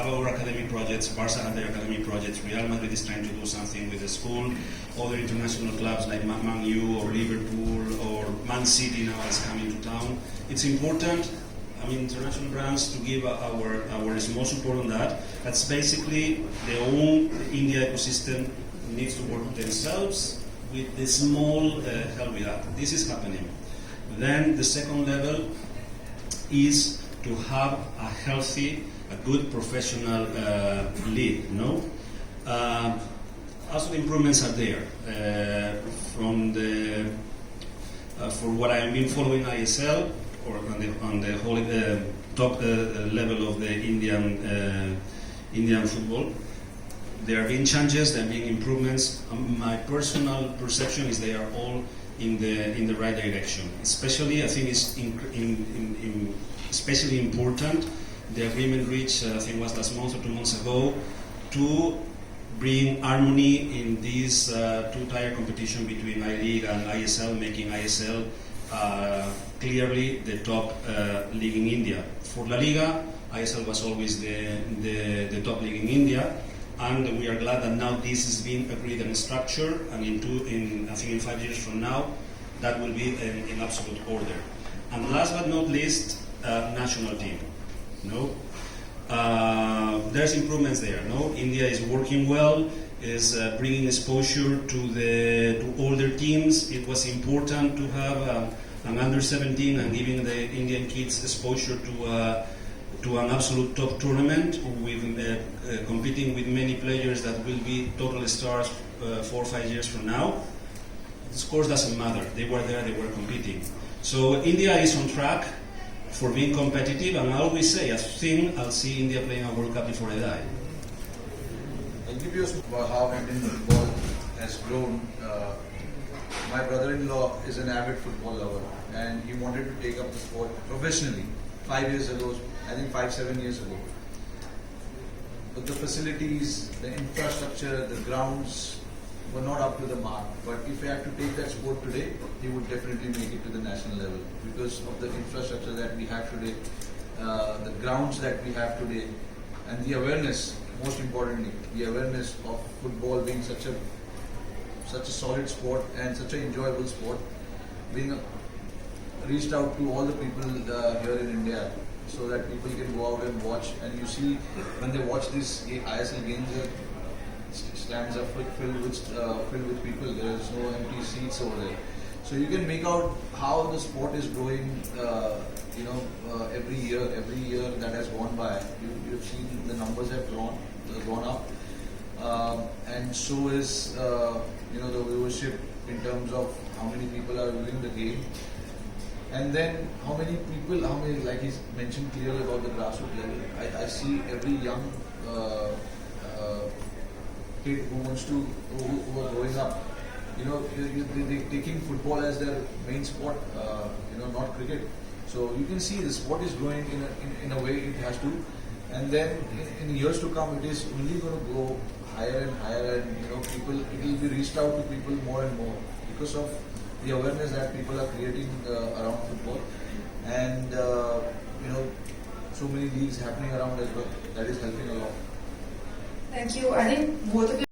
have our academy projects, Barca have their academy projects, Real Madrid is trying to do something with the school, other international clubs like Man U or Liverpool or Man City now is coming to town. It's important, I mean, international brands to give our small support on that. That's basically the own India ecosystem needs to work themselves with the small help with that. This is happening. Then the second level is to have a healthy, a good professional league. No, also the improvements are there from the for what I've been following ISL or on the whole top level of the Indian football. There have been changes, there have been improvements. My personal perception is they are all in the right direction. Especially, I think it's especially important the agreement reached, I think it was last month or 2 months ago, to bring harmony in this two-tier competition between Laliga and ISL, making ISL clearly the top league in India. For Laliga, ISL was always the top league in India, and we are glad that now this is being agreed and structured, and I think in 5 years from now, that will be in absolute order. And last but not least, national team. No, there's improvements there. No, India is working well, is bringing exposure to older teams. It was important to have an under-17 and giving the Indian kids exposure to an absolute top tournament with competing with many players that will be total stars 4 or 5 years from now. The scores doesn't matter. They were there, they were competing. So India is on track for being competitive, and I always say, I think I'll see India playing a World Cup before I die. I'll give you about how Indian football has grown. My brother-in-law is an avid football lover, and he wanted to take up the sport professionally 5 years ago, I think 5-7 years ago. But the facilities, the infrastructure, the grounds were not up to the mark. But if he had to take that sport today, he would definitely make it to the national level because of the infrastructure that we have today, the grounds that we have today, and the awareness, most importantly, the awareness of football being such a solid sport and such an enjoyable sport, being reached out to all the people here in India so that people can go out and watch. And you see, when they watch these ISL games, stands are filled with people. There is no empty seats over there. So you can make out how the sport is growing. Every year that has gone by, you've seen the numbers have gone up, and so is the viewership in terms of how many people are viewing the game, and then how many, like he mentioned clearly about the grassroots level. I see every young kid who are growing up, they're taking football as their main sport, not cricket. So you can see the sport is growing in a way it has to, and then in years to come, it is only going to go higher and higher, and it will be reached out to people more and more because of the awareness that people are creating around football, and so many leagues happening around as well. That is helping a lot. Thank you. I think both of you